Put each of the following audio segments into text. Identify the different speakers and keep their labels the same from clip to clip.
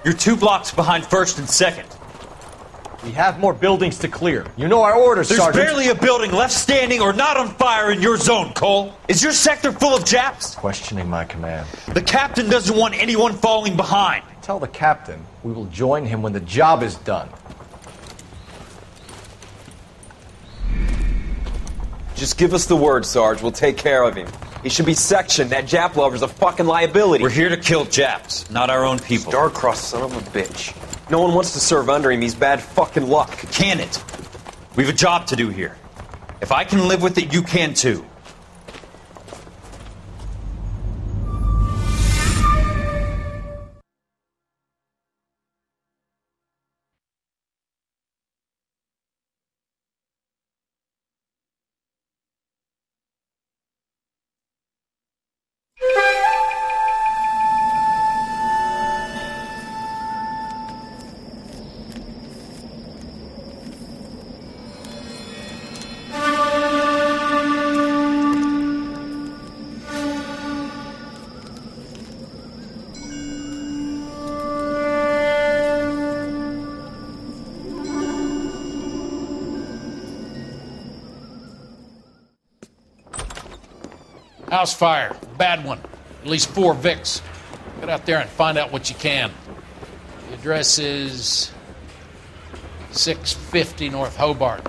Speaker 1: You're 2 blocks behind first and second.
Speaker 2: We have more buildings to clear. You know our orders,
Speaker 1: There's
Speaker 2: Sergeant.
Speaker 1: barely a building left standing or not on fire in your zone, Cole. Is your sector full of Japs?
Speaker 2: Questioning my command.
Speaker 1: The captain doesn't want anyone falling behind.
Speaker 2: Tell the captain we will join him when the job is done.
Speaker 3: Just give us the word, Sarge. We'll take care of him. He should be sectioned. That Jap lover's a fucking liability.
Speaker 1: We're here to kill Japs, not our own people.
Speaker 3: Star-crossed son of a bitch. No one wants to serve under him. He's bad fucking luck.
Speaker 1: Can it? We have a job to do here. If I can live with it, you can too.
Speaker 4: House fire. Bad one. At least 4 Vicks. Get out there and find out what you can. The address is 650 North Hobart.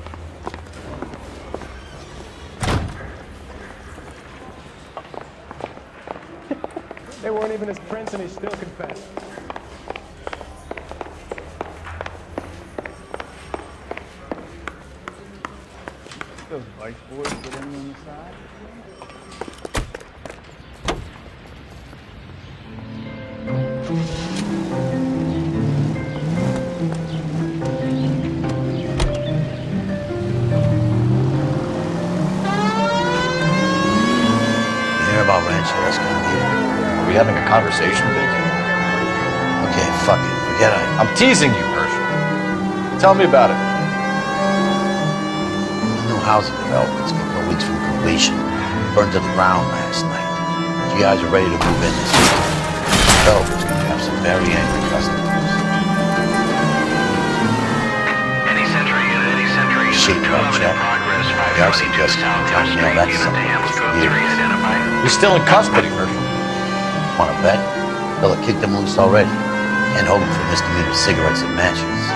Speaker 5: They weren't even his prints and he still confessed.
Speaker 6: Those vice boys get in on the side.
Speaker 7: Are we having a conversation, Vic? Okay, fuck it. Forget it.
Speaker 2: I'm teasing you, Herschel. Tell me about it.
Speaker 7: The new housing development's a couple of weeks from completion. Burned to the ground last night. GIs are ready to move in this week. Developers going to have some very angry customers.
Speaker 8: Any century.
Speaker 7: Shit, right, Jack? The RCPS is trying to nail that son of a bitch for years.
Speaker 2: He's still in custody, Herschel.
Speaker 7: Want to bet? They'll have kicked him loose already. Can't hold him for misdemeanor cigarettes and matches.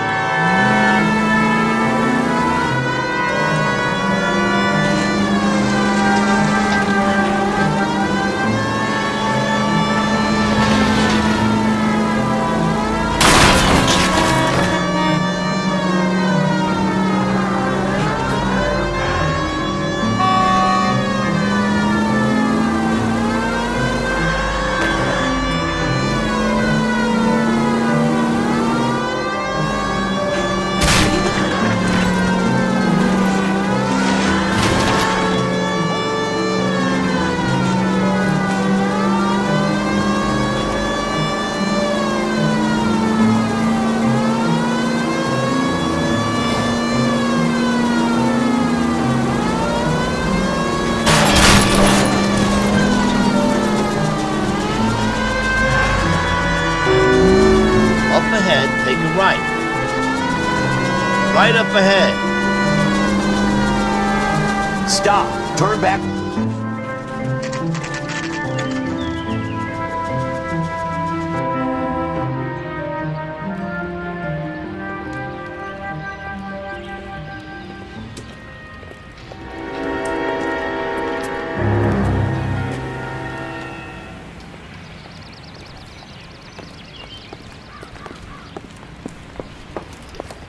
Speaker 7: Right up ahead.
Speaker 1: Stop. Turn back.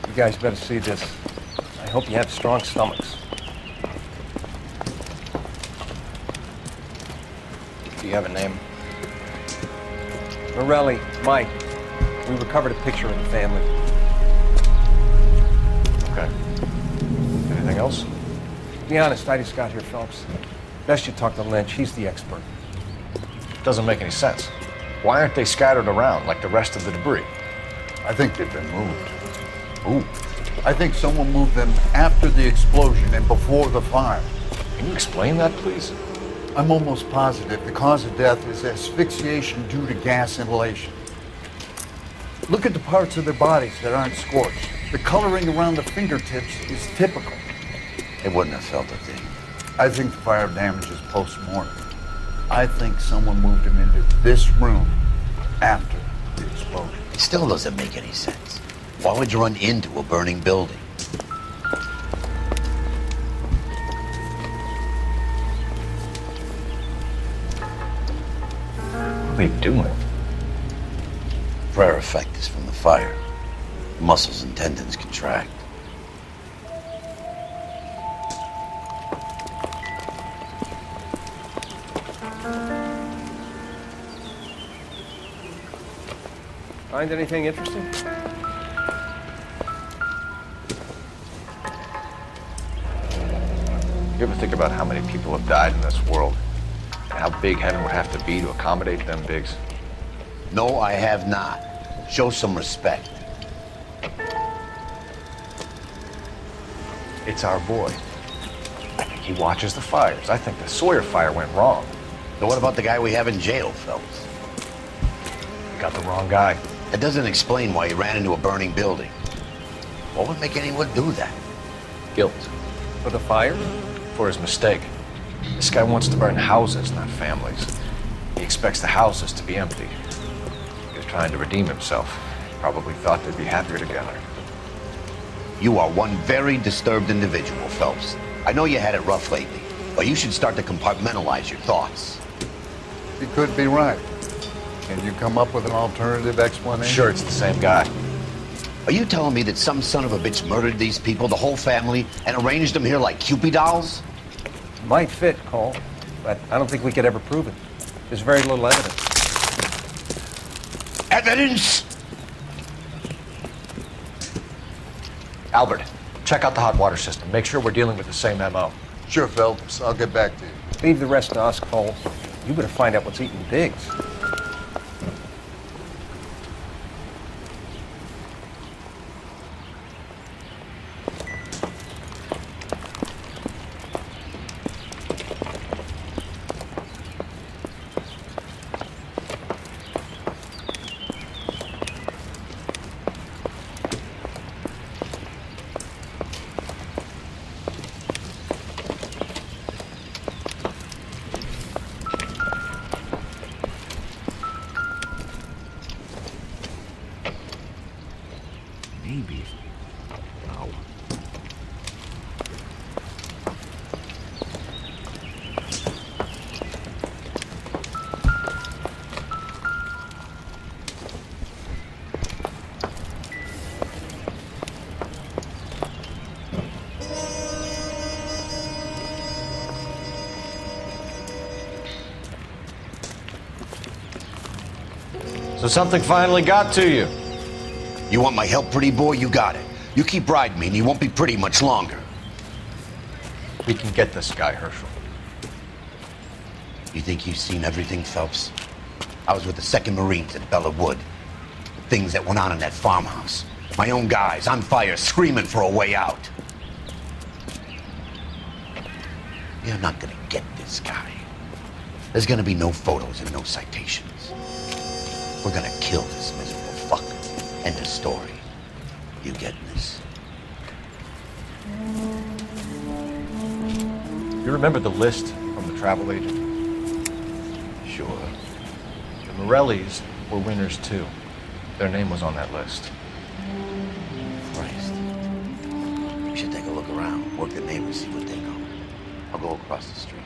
Speaker 5: You guys better see this. I hope you have strong stomachs.
Speaker 2: Do you have a name?
Speaker 5: Morelli, Mike. We recovered a picture of the family.
Speaker 2: Okay. Anything else?
Speaker 5: To be honest, I just got here, Phelps. Best you talk to Lynch. He's the expert.
Speaker 2: Doesn't make any sense. Why aren't they scattered around like the rest of the debris?
Speaker 6: I think they've been moved.
Speaker 2: Ooh.
Speaker 6: I think someone moved them after the explosion and before the fire.
Speaker 2: Can you explain that, please?
Speaker 6: I'm almost positive the cause of death is asphyxiation due to gas inhalation. Look at the parts of their bodies that aren't scorched. The coloring around the fingertips is typical.
Speaker 7: They wouldn't have felt a thing.
Speaker 6: I think the fire damage is post-mortem. I think someone moved him into this room after the explosion.
Speaker 7: It still doesn't make any sense. Why would you run into a burning building?
Speaker 2: What are they doing?
Speaker 7: Prayer effect is from the fire. Muscles and tendons contract.
Speaker 5: Find anything interesting?
Speaker 2: You ever think about how many people have died in this world? And how big heaven would have to be to accommodate them bigs?
Speaker 7: No, I have not. Show some respect.
Speaker 2: It's our boy. I think he watches the fires. I think the Sawyer fire went wrong.
Speaker 7: So what about the guy we have in jail, Phelps?
Speaker 2: We got the wrong guy.
Speaker 7: That doesn't explain why he ran into a burning building. What would make anyone do that?
Speaker 2: Guilt.
Speaker 5: For the fire?
Speaker 2: For his mistake. This guy wants to burn houses, not families. He expects the houses to be empty. He was trying to redeem himself. Probably thought they'd be happier together.
Speaker 7: You are one very disturbed individual, Phelps. I know you had it rough lately, but you should start to compartmentalize your thoughts.
Speaker 6: He could be right. Can you come up with an alternative
Speaker 2: I'm
Speaker 6: explanation?
Speaker 2: sure it's the same guy.
Speaker 7: Are you telling me that some son of a bitch murdered these people, the whole family, and arranged them here like Cupid dolls?
Speaker 5: Might fit, Cole, but I don't think we could ever prove it. There's very little evidence.
Speaker 7: Evidence?
Speaker 2: Albert, check out the hot water system. Make sure we're dealing with the same MO.
Speaker 6: Sure, Phelps. I'll get back to you.
Speaker 5: Leave the rest to us, Cole. You better find out what's eating Biggs.
Speaker 7: Maybe. No.
Speaker 2: So something finally got to you.
Speaker 7: You want my help, pretty boy? You got it. You keep riding me and you won't be pretty much longer.
Speaker 2: We can get this guy, Herschel.
Speaker 7: You think you've seen everything, Phelps? I was with the 2nd Marines at Bella Wood. The things that went on in that farmhouse. My own guys on fire, screaming for a way out. You're not gonna get this guy. There's gonna be no photos and no citations. We're gonna kill this miserable fucker. End of story. You getting this?
Speaker 2: You remember the list from the travel agent?
Speaker 7: Sure.
Speaker 2: The Morellis were winners too. Their name was on that list.
Speaker 7: Christ. We should take a look around, work the neighbors, see what they know. I'll go across the street.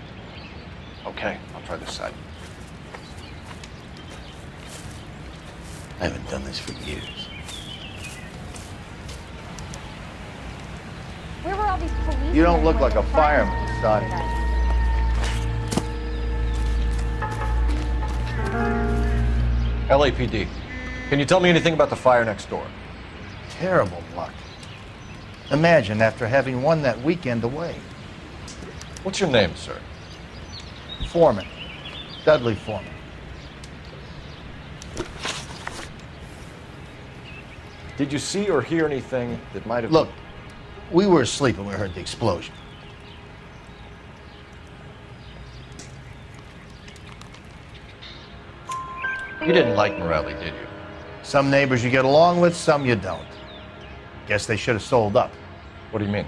Speaker 2: Okay, I'll try this side.
Speaker 7: I haven't done this for years.
Speaker 9: Where were all these police?
Speaker 6: You don't look like a fireman, Sonny.
Speaker 2: LAPD. Can you tell me anything about the fire next door?
Speaker 10: Terrible luck. Imagine after having won that weekend away.
Speaker 2: What's your name, sir?
Speaker 10: Foreman. Dudley Foreman.
Speaker 2: Did you see or hear anything that might have...
Speaker 10: Look, we were asleep when we heard the explosion.
Speaker 2: You didn't like Morelli, did you?
Speaker 10: Some neighbors you get along with, some you don't. Guess they should have sold up.
Speaker 2: What do you mean?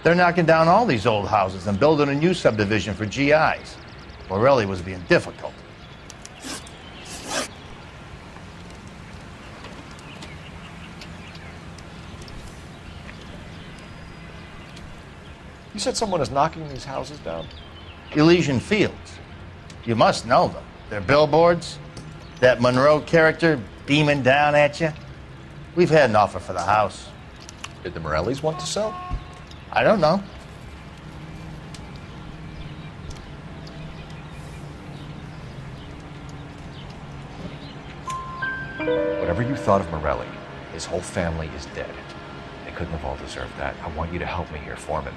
Speaker 10: They're knocking down all these old houses and building a new subdivision for GIs. Morelli was being difficult.
Speaker 2: You said someone is knocking these houses down?
Speaker 10: Elysian Fields. You must know them. They're billboards. That Monroe character beaming down at you. We've had an offer for the house.
Speaker 2: Did the Morellis want to sell?
Speaker 10: I don't know.
Speaker 2: Whatever you thought of Morelli, his whole family is dead. They couldn't have all deserved that. I want you to help me here, Foreman.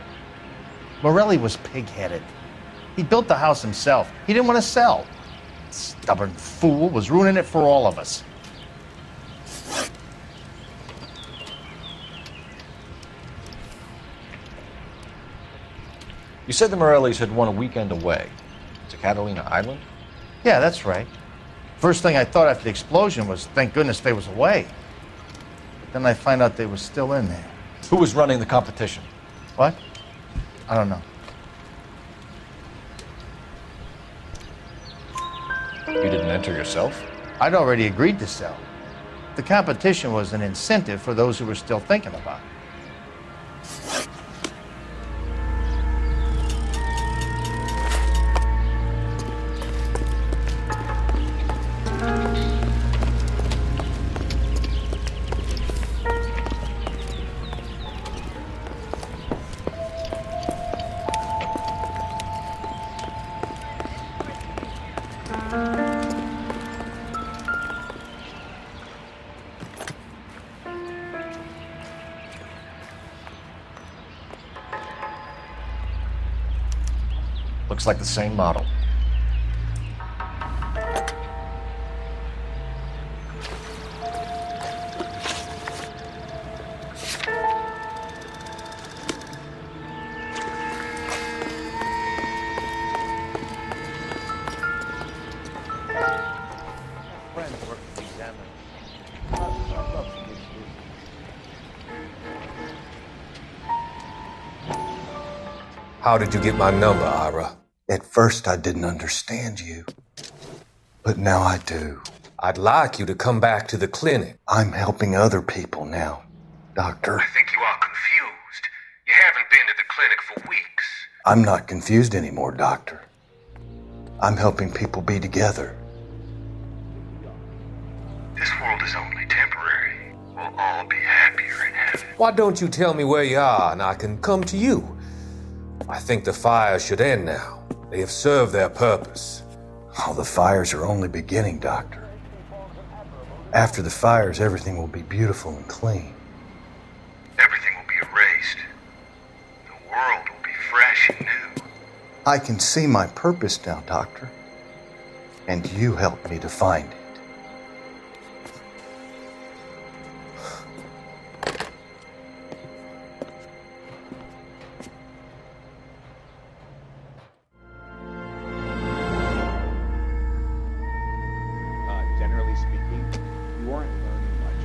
Speaker 10: Morelli was pig-headed. He built the house himself. He didn't want to sell. Stubborn fool was ruining it for all of us.
Speaker 2: You said the Morellis had won a weekend away to Catalina Island?
Speaker 10: Yeah, that's right. First thing I thought after the explosion was, thank goodness they was away. But then I find out they was still in there.
Speaker 2: Who was running the competition?
Speaker 10: What? I don't know.
Speaker 2: You didn't enter yourself?
Speaker 10: I'd already agreed to sell. The competition was an incentive for those who were still thinking about it.
Speaker 2: Looks like the same model.
Speaker 9: How did you get my number, Ira? At first, I didn't understand you, but now I do. I'd like you to come back to the clinic. I'm helping other people now, Doctor.
Speaker 11: I think you are confused. You haven't been to the clinic for weeks.
Speaker 9: I'm not confused anymore, Doctor. I'm helping people be together.
Speaker 11: This world is only temporary. We'll all be happier in heaven.
Speaker 9: Why don't you tell me where you are and I can come to you? I think the fires should end now. They have served their purpose. Oh, the fires are only beginning, Doctor. After the fires, everything will be beautiful and clean.
Speaker 11: Everything will be erased. The world will be fresh and new.
Speaker 9: I can see my purpose now, Doctor. And you helped me to find it.
Speaker 6: Generally speaking, you aren't learning much.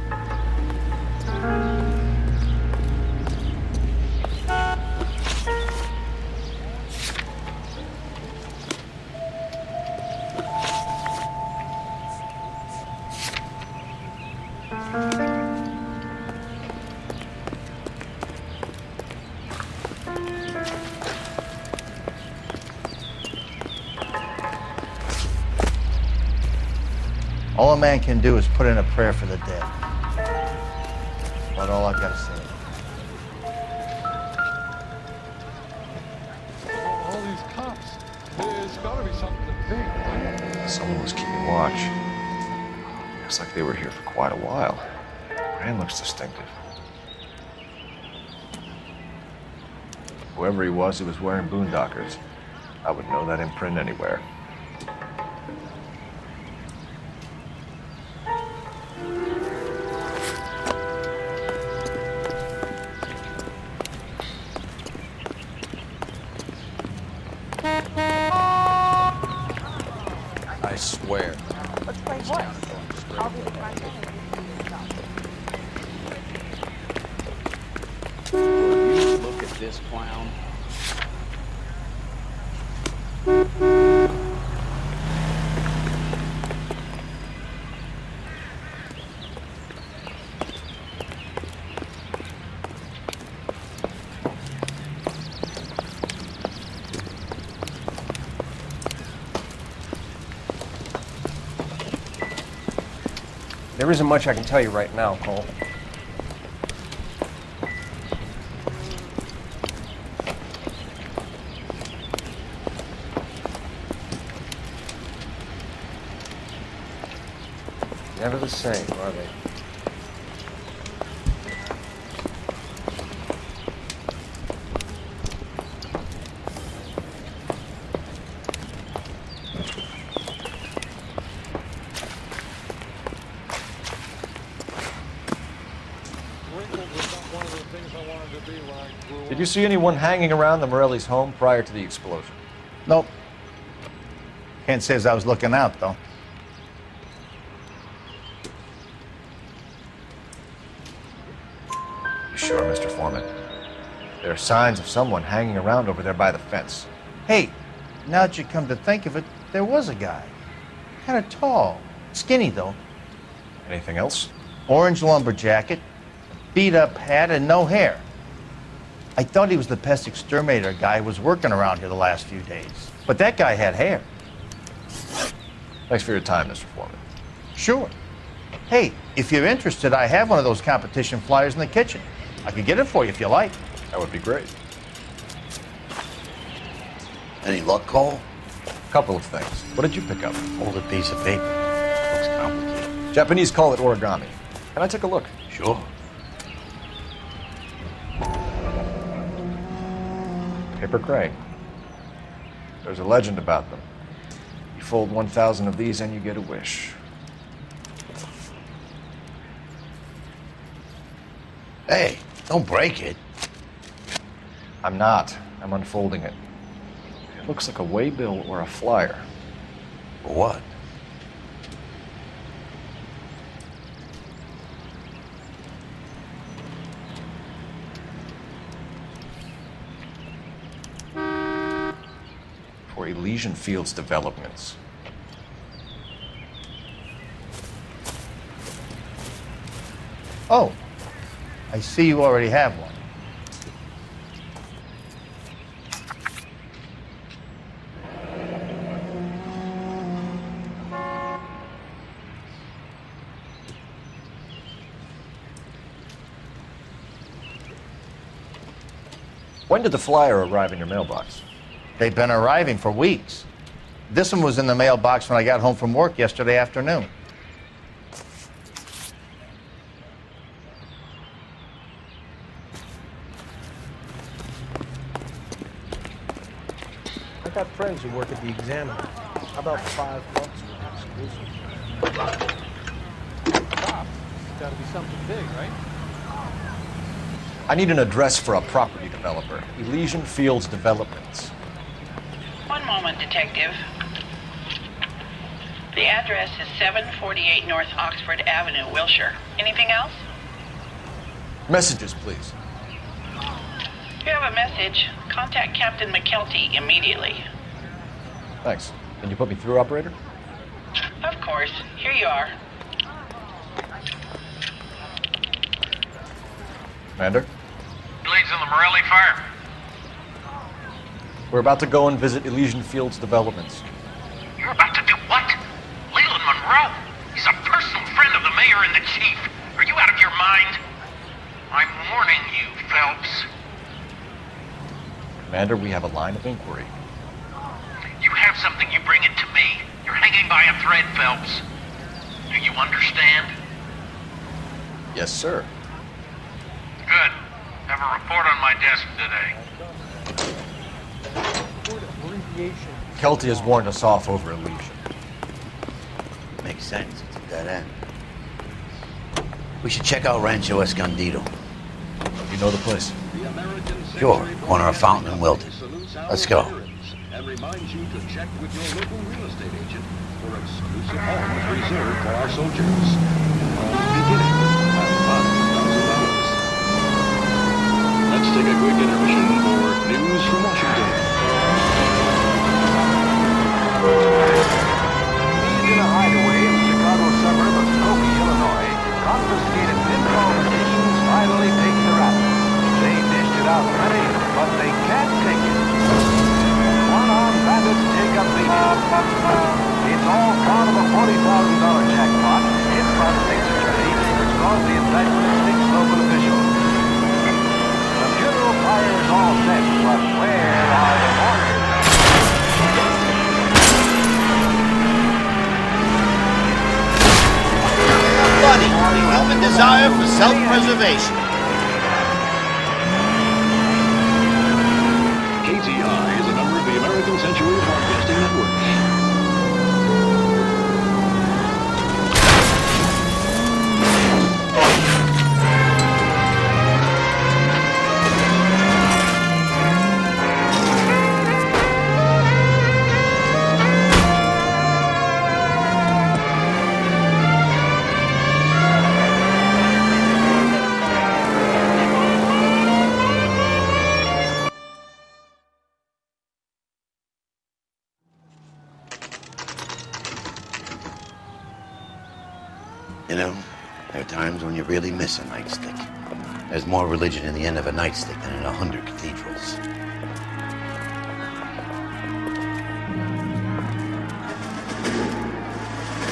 Speaker 10: All a man can do is put in a prayer for the dead. That's all I've got to say.
Speaker 12: All these cops. There's got to be something big, right?
Speaker 2: Someone was keeping watch. Looks like they were here for quite a while. Brand looks distinctive. Whoever he was wearing boondockers. I would know that imprint anywhere.
Speaker 3: swear.
Speaker 13: Let's play voice. I'll be the front man.
Speaker 14: Look at this clown.
Speaker 5: There isn't much I can tell you right now, Cole. Never the same, are they?
Speaker 2: Did you see anyone hanging around the Morelli's home prior to the explosion?
Speaker 10: Nope. Can't say as I was looking out, though.
Speaker 2: You sure, Mr. Foreman? There are signs of someone hanging around over there by the fence.
Speaker 10: Hey, now that you come to think of it, there was a guy. Kind of tall. Skinny, though.
Speaker 2: Anything else?
Speaker 10: Orange lumber jacket, beat-up hat, and no hair. I thought he was the pest exterminator guy who was working around here the last few days. But that guy had hair.
Speaker 2: Thanks for your time, Mr. Foreman.
Speaker 10: Sure. Hey, if you're interested, I have one of those competition flyers in the kitchen. I could get it for you if you like.
Speaker 2: That would be great.
Speaker 7: Any luck, Cole?
Speaker 2: A couple of things. What did you pick up?
Speaker 7: Folded piece of paper. Looks complicated.
Speaker 2: Japanese call it origami. Can I take a look?
Speaker 7: Sure.
Speaker 2: Paper crane. There's a legend about them. You fold 1,000 of these and you get a wish.
Speaker 7: Hey, don't break it.
Speaker 2: I'm not. I'm unfolding it. It looks like a waybill or a flyer.
Speaker 7: For what?
Speaker 2: For Elysian Fields developments.
Speaker 10: Oh, I see you already have one.
Speaker 2: When did the flyer arrive in your mailbox?
Speaker 10: They've been arriving for weeks. This one was in the mailbox when I got home from work yesterday afternoon.
Speaker 5: I've got friends who work at the Examiner. How about $5 for exclusive?
Speaker 12: Stop. It's gotta be something big, right?
Speaker 2: I need an address for a property developer. Elysian Fields Developments.
Speaker 15: One moment, Detective. The address is 748 North Oxford Avenue, Wilshire. Anything else?
Speaker 2: Messages, please.
Speaker 15: If you have a message, contact Captain McKelty immediately.
Speaker 2: Thanks. Can you put me through, operator?
Speaker 15: Of course. Here you are.
Speaker 2: Commander?
Speaker 8: Leads on the Morelli fire.
Speaker 2: We're about to go and visit Elysian Fields Developments.
Speaker 8: You're about to do what? Leland Monroe? He's a personal friend of the mayor and the chief. Are you out of your mind? I'm warning you, Phelps.
Speaker 2: Commander, we have a line of inquiry.
Speaker 8: You have something, you bring it to me. You're hanging by a thread, Phelps. Do you understand?
Speaker 2: Yes, sir.
Speaker 8: Good. Have a report on my desk today.
Speaker 2: Kelty has warned us off over Elysian.
Speaker 7: Makes sense. It's a dead end. We should check out Rancho Escondido.
Speaker 2: You know the place?
Speaker 7: Sure. Corner of Fountain and Wilton. Let's go.
Speaker 16: and reminds you to check with your local real estate agent for exclusive homes reserved for our soldiers. Beginning at $5,000. Let's take a quick intermission for news from Washington.
Speaker 17: In a hideaway in the Chicago suburb of Skokie, Illinois, confiscated pinball machines finally take the rap. They dished it out plenty, but they can't take it. One-armed bandits take a beating. It's all part of a $40,000 jackpot hit by the state's attorney, which caused the indictment of 6 local officials. The funeral pyre is all set, but where are the mourners?
Speaker 7: Buddy, the human desire for self-preservation.
Speaker 16: KTI is a member of the American Century Broadcasting Network.
Speaker 7: You know, there are times when you really miss a nightstick. There's more religion in the end of a nightstick than in 100 cathedrals.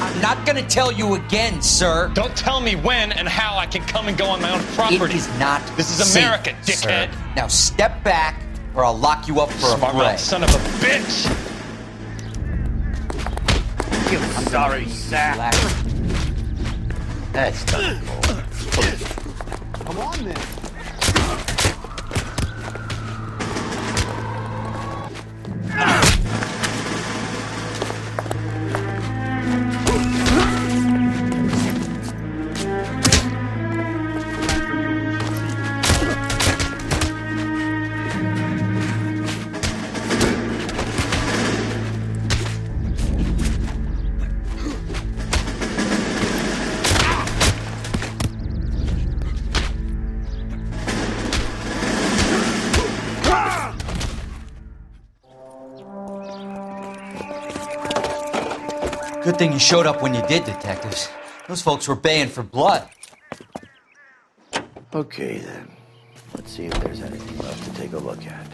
Speaker 18: I'm not gonna tell you again, sir.
Speaker 19: Don't tell me when and how I can come and go on my own property.
Speaker 18: It is not
Speaker 19: This is
Speaker 18: safe,
Speaker 19: America, dickhead.
Speaker 18: Sir. Now step back, or I'll lock you up for
Speaker 19: Smart
Speaker 18: a fray.
Speaker 19: mouth son of a bitch!
Speaker 7: You sorry sack. That's done.
Speaker 17: Come on, then.
Speaker 18: Good thing you showed up when you did, detectives. Those folks were baying for blood.
Speaker 7: Okay, then. Let's see if there's anything left to take a look at.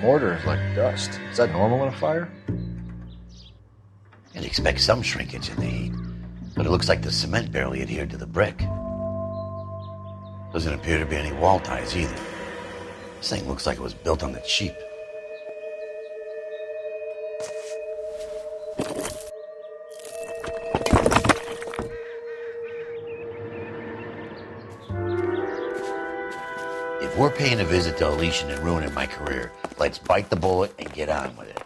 Speaker 2: Mortar is like dust. Is that normal in a fire?
Speaker 7: You'd expect some shrinkage in the heat, but it looks like the cement barely adhered to the brick. Doesn't appear to be any wall ties either. This thing looks like it was built on the cheap. If we're paying a visit to Elysischen and ruining my career, let's bite the bullet and get on with it.